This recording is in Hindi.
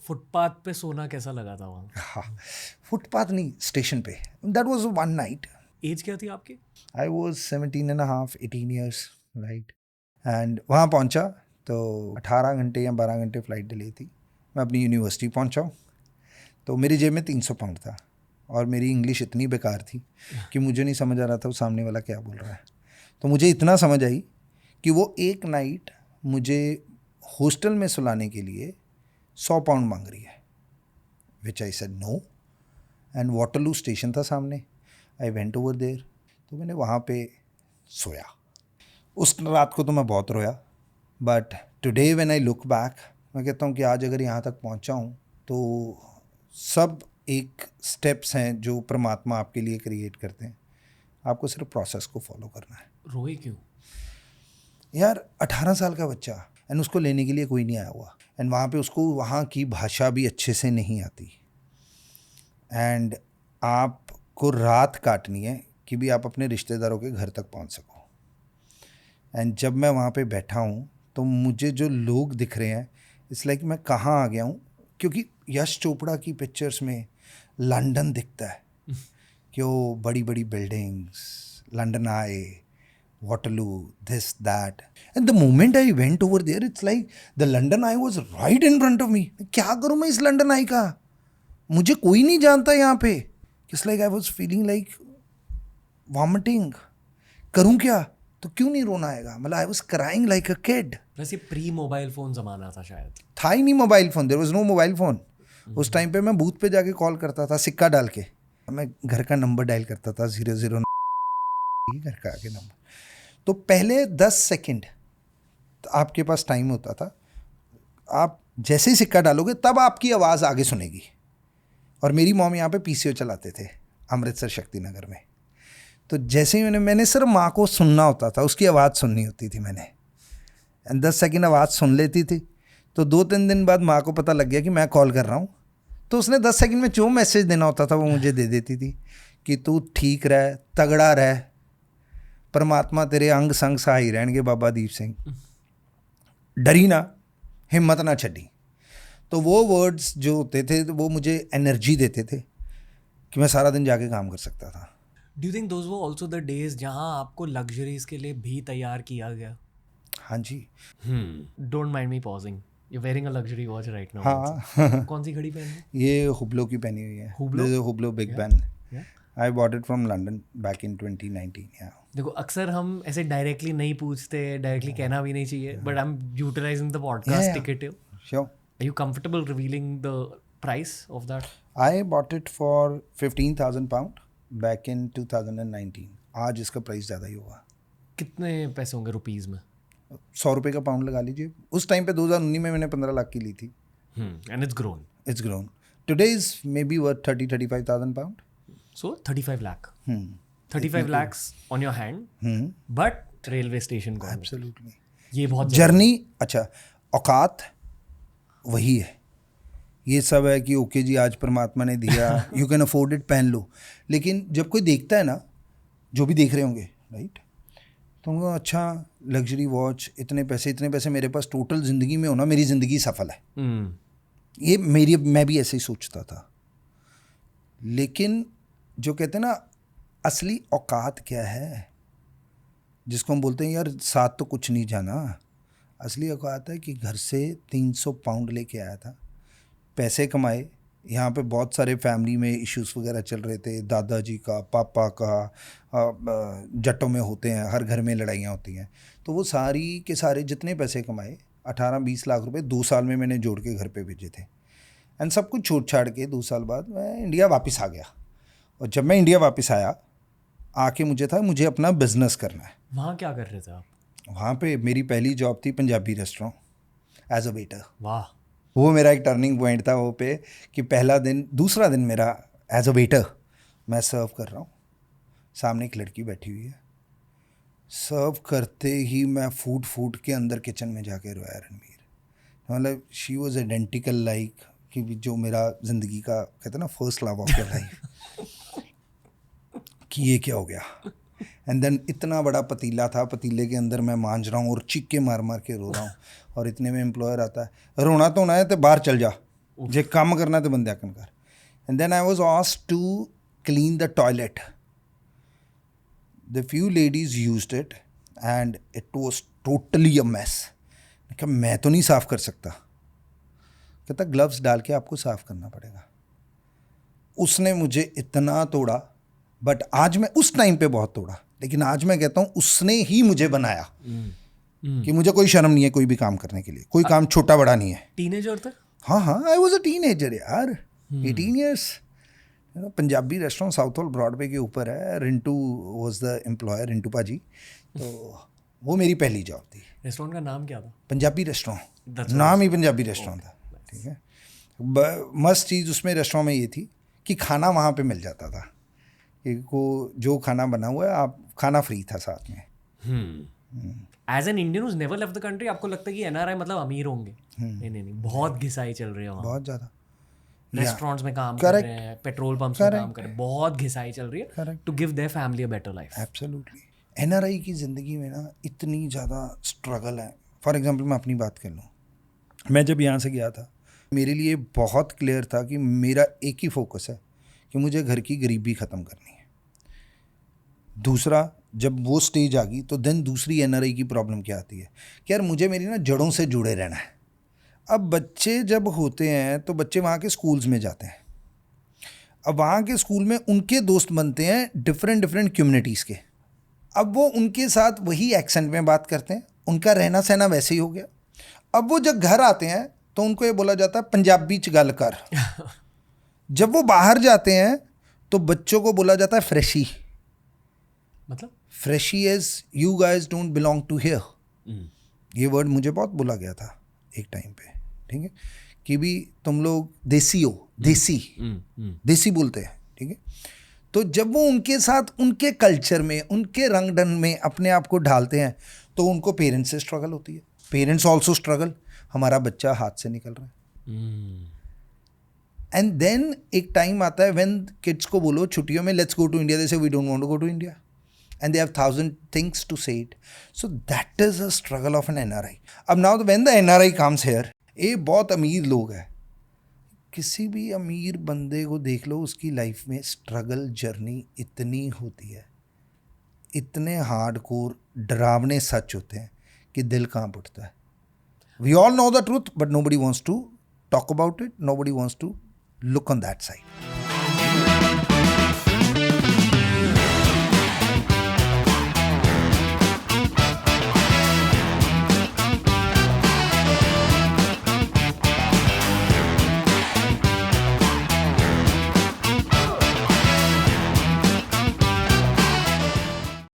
फुटपाथ पे सोना कैसा लगा था वहाँ? हाँ, फुटपाथ नहीं, स्टेशन पे. That was one night. Age क्या थी आपकी? I was 17 and a half, 18 years, right. And वहाँ पहुँचा तो 18 घंटे या 12 घंटे फ्लाइट डिले थी. मैं अपनी यूनिवर्सिटी पहुँचा हूँ तो मेरी जेब में 300 पाउंड था और मेरी इंग्लिश इतनी बेकार थी कि मुझे नहीं समझ आ रहा था वो सामने वाला क्या बोल रहा है. तो मुझे इतना समझ आई कि वो एक नाइट मुझे हॉस्टल में सुलाने के लिए 100 पाउंड मांग रही है. Which I said no. And Waterloo station था सामने. I went over there. तो मैंने वहाँ पे सोया. उस रात को तो मैं बहुत रोया. But today when I look back, मैं कहता हूँ कि आज अगर यहाँ तक पहुँचा हूँ तो सब एक स्टेप्स हैं जो परमात्मा आपके लिए क्रिएट करते हैं. आपको सिर्फ प्रोसेस को फॉलो करना है. रोए क्यों? यार 18 साल का बच्चा, एंड उसको लेने के लिए कोई नहीं आया हुआ. एंड वहाँ पे उसको वहाँ की भाषा भी अच्छे से नहीं आती. एंड आपको रात काटनी है कि भी आप अपने रिश्तेदारों के घर तक पहुँच सको. एंड जब मैं वहाँ पे बैठा हूँ तो मुझे जो लोग दिख रहे हैं, इट्स लाइक मैं कहाँ आ गया हूँ. क्योंकि यश चोपड़ा की पिक्चर्स में लंदन दिखता है कि वो बड़ी बड़ी बिल्डिंग्स, लंदन आए, Waterloo, this, that. And the moment I went over there, it's like the London Eye was right in front of me. क्या करूँ मैं इस लंदन आई का? मुझे कोई नहीं जानता यहाँ पे. It's like I was feeling like vomiting. करूँ क्या? तो क्यों नहीं रोना आएगा? मतलब I was crying like a kid. वैसे प्री मोबाइल फोन जमाना था शायद. था ही नहीं mobile phone. There was no mobile phone. उस टाइम पे मैं बूथ पे जाके कॉल करता था सिक्का डाल के. मैं घर का नंबर डायल करता था 00 घर का आगे नंबर. तो पहले 10 सेकंड आपके पास टाइम होता था. आप जैसे ही सिक्का डालोगे तब आपकी आवाज़ आगे सुनेगी. और मेरी मॉम यहाँ पे पीसीओ चलाते थे अमृतसर शक्ति नगर में. तो जैसे ही मैंने सिर्फ माँ को सुनना होता था, उसकी आवाज़ सुननी होती थी मैंने. एंड 10 सेकंड आवाज़ सुन लेती थी. तो 2-3 दिन बाद माँ को पता लग गया कि मैं कॉल कर रहा हूँ. तो उसने 10 सेकंड में जो मैसेज देना होता था वो मुझे दे देती थी कि तू ठीक रह, तगड़ा रह, परमात्मा तेरे अंग संग सहाई रहणगे बाबा दीप सिंह, डरी ना, हिम्मत ना छड़ी. तो वो वर्ड्स जो होते थे वो मुझे एनर्जी देते थे कि मैं सारा दिन जाके काम कर सकता था. Do you think those were also the days जहाँ आपको लग्जरीज के लिए भी तैयार किया गया? हाँ जी. Don't mind me pausing. You wearing a luxury watch right now. हाँ. कौन सी घड़ी पहन रहे? ये हुब्लो की पहनी हुई है. Hublot? Hublot big bang. Yeah. I bought it from London back in 2019. yeah. देखो अक्सर हम ऐसे डायरेक्टली नहीं पूछते, डायरेक्टली कहना भी नहीं चाहिए, but I am utilising the podcast टिकेटिव. Sure. Are you comfortable revealing the price of that? I bought it for 15,000 pound back in 2019. आज इसका प्राइस ज़्यादा ही होगा. कितने पैसे होंगे रुपीज़ में? 100 रुपये का पाउंड लगा लीजिए. उस टाइम पे 2019 में मैंने 15 लाख की ली थी. And it's grown. It's grown. Today is maybe worth 35,000 pound. So 35 lakh. 35 lakhs on your hand. But railway station gone. Absolutely. ये बहुत जर्नी. अच्छा, औकात वही है. ये सब है कि ओके जी आज परमात्मा ने दिया, यू कैन अफोर्ड इट, पहन लो. लेकिन जब कोई देखता है ना, जो भी देख रहे होंगे राइट, तो उनको अच्छा लग्जरी वॉच, इतने पैसे मेरे पास टोटल ज़िंदगी में होना, मेरी ज़िंदगी सफल है. ये मैं भी ऐसे ही सोचता था. लेकिन जो कहते हैं ना असली औकात क्या है, जिसको हम बोलते हैं यार साथ तो कुछ नहीं जाना. असली औकात है कि घर से 300 पाउंड लेके आया था, पैसे कमाए. यहाँ पे बहुत सारे फैमिली में इश्यूज़ वगैरह चल रहे थे, दादाजी का, पापा का, जट्टों में होते हैं, हर घर में लड़ाइयाँ होती हैं. तो वो सारी के सारे जितने पैसे कमाए 18-20 लाख रुपए 2 साल में मैंने जोड़ के घर पे भेजे थे. एंड सब कुछ छोड़ छाड़ के 2 साल बाद मैं इंडिया वापस आ गया. और जब मैं इंडिया वापस आया, आके मुझे अपना बिजनेस करना है. वहाँ क्या कर रहे थे आप? वहाँ पे मेरी पहली जॉब थी Punjabi restaurant as a waiter. वाह. वो मेरा एक टर्निंग पॉइंट था वो पे कि दूसरा दिन मेरा एज अ वेटर मैं सर्व कर रहा हूँ. सामने एक लड़की बैठी हुई है. सर्व करते ही मैं फूट के अंदर किचन में जाके रोया रणवीर. मतलब शी वॉज आइडेंटिकल लाइक कि जो मेरा ज़िंदगी का कहते ना first love of your life, कि ये क्या हो गया. एंड देन इतना बड़ा पतीला था, पतीले के अंदर मैं मांझ रहा हूँ और चीखे मार के रो रहा हूँ. और इतने में एम्प्लॉयर आता है, रोना तो ना है तो बाहर चल जा. जे काम करना तो बंदे आकन कर. And then I was asked to clean the toilet. The few ladies used it and it was totally a mess. कहा मैं तो नहीं साफ कर सकता. कहता ग्लव्स डाल के आपको साफ करना पड़ेगा. उसने मुझे इतना तोड़ा, बट आज मैं उस टाइम पे बहुत तोड़ा, लेकिन आज मैं कहता हूँ उसने ही मुझे बनाया कि मुझे कोई शर्म नहीं है कोई भी काम करने के लिए. कोई काम छोटा बड़ा नहीं है. टीनेजर तक? हाँ, आई वॉज अ टीनेजर यार. 18 years. Punjabi restaurant south hall Broadway के ऊपर है. Rintu was the employer, Rintu पाजी. तो वो मेरी पहली जॉब थी. रेस्टोरेंट का नाम क्या था? पंजाबी रेस्टोरेंट. नाम ही पंजाबी रेस्टोरेंट था. ठीक है. मस्त चीज़ उसमें रेस्टोरेंट में ये थी कि खाना वहाँ पे मिल जाता था. कि को जो खाना बना हुआ है आप खाना फ्री था साथ में. As an Indian who's never left the country, आपको लगता है कि एनआरआई मतलब अमीर होंगे? नहीं, बहुत घिसाई चल रही है वहाँ. बहुत ज़्यादा. रेस्टोरेंट्स में काम कर रहे हैं, पेट्रोल पंप्स में काम कर रहे हैं, बहुत घिसाई चल रही है to give their family a better life. Absolutely. NRI की ज़िंदगी में ना इतनी ज़्यादा स्ट्रगल है. फॉर एग्जांपल मैं अपनी बात कर लूँ. मैं जब यहाँ से गया था मेरे लिए बहुत क्लियर था कि मेरा एक ही फोकस है कि मुझे घर की गरीबी ख़त्म करनी है. दूसरा, जब वो स्टेज आ गई तो देन दूसरी एनआरआई की प्रॉब्लम क्या आती है कि यार मुझे मेरी ना जड़ों से जुड़े रहना है. अब बच्चे जब होते हैं तो बच्चे वहाँ के स्कूल्स में जाते हैं. अब वहाँ के स्कूल में उनके दोस्त बनते हैं डिफरेंट कम्युनिटीज़ के. अब वो उनके साथ वही एक्सेंट में बात करते हैं, उनका रहना सहना वैसे ही हो गया. अब वो जब घर आते हैं तो उनको ये बोला जाता है पंजाबी च गल कर. जब वो बाहर जाते हैं तो बच्चों को बोला जाता है फ्रेशी. मतलब freshie as you guys don't belong to here. ये वर्ड मुझे बहुत बोला गया था एक टाइम पे. ठीक है. कि भी तुम लोग देसी हो. देसी बोलते हैं. ठीक है. तो जब वो उनके साथ उनके कल्चर में उनके रंग ढंग में अपने आप को ढालते हैं तो उनको पेरेंट्स से स्ट्रगल होती है. Parents also struggle. हमारा बच्चा हाथ से निकल रहा है. एंड देन एक टाइम आता है व्हेन किड्स को बोलो छुट्टियों में let's go to India, they say we don't want to go to India. And they have 1,000 things to say it. So that is a struggle of an NRI. अब now when the NRI comes here, ये बहुत अमीर लोग हैं. किसी भी अमीर बंदे को देख लो उसकी लाइफ में स्ट्रगल जर्नी इतनी होती है, इतने हार्डकोर डरावने सच होते हैं कि दिल कांप उठता है. We all know the truth, but nobody wants to talk about it. Nobody wants to look on that side.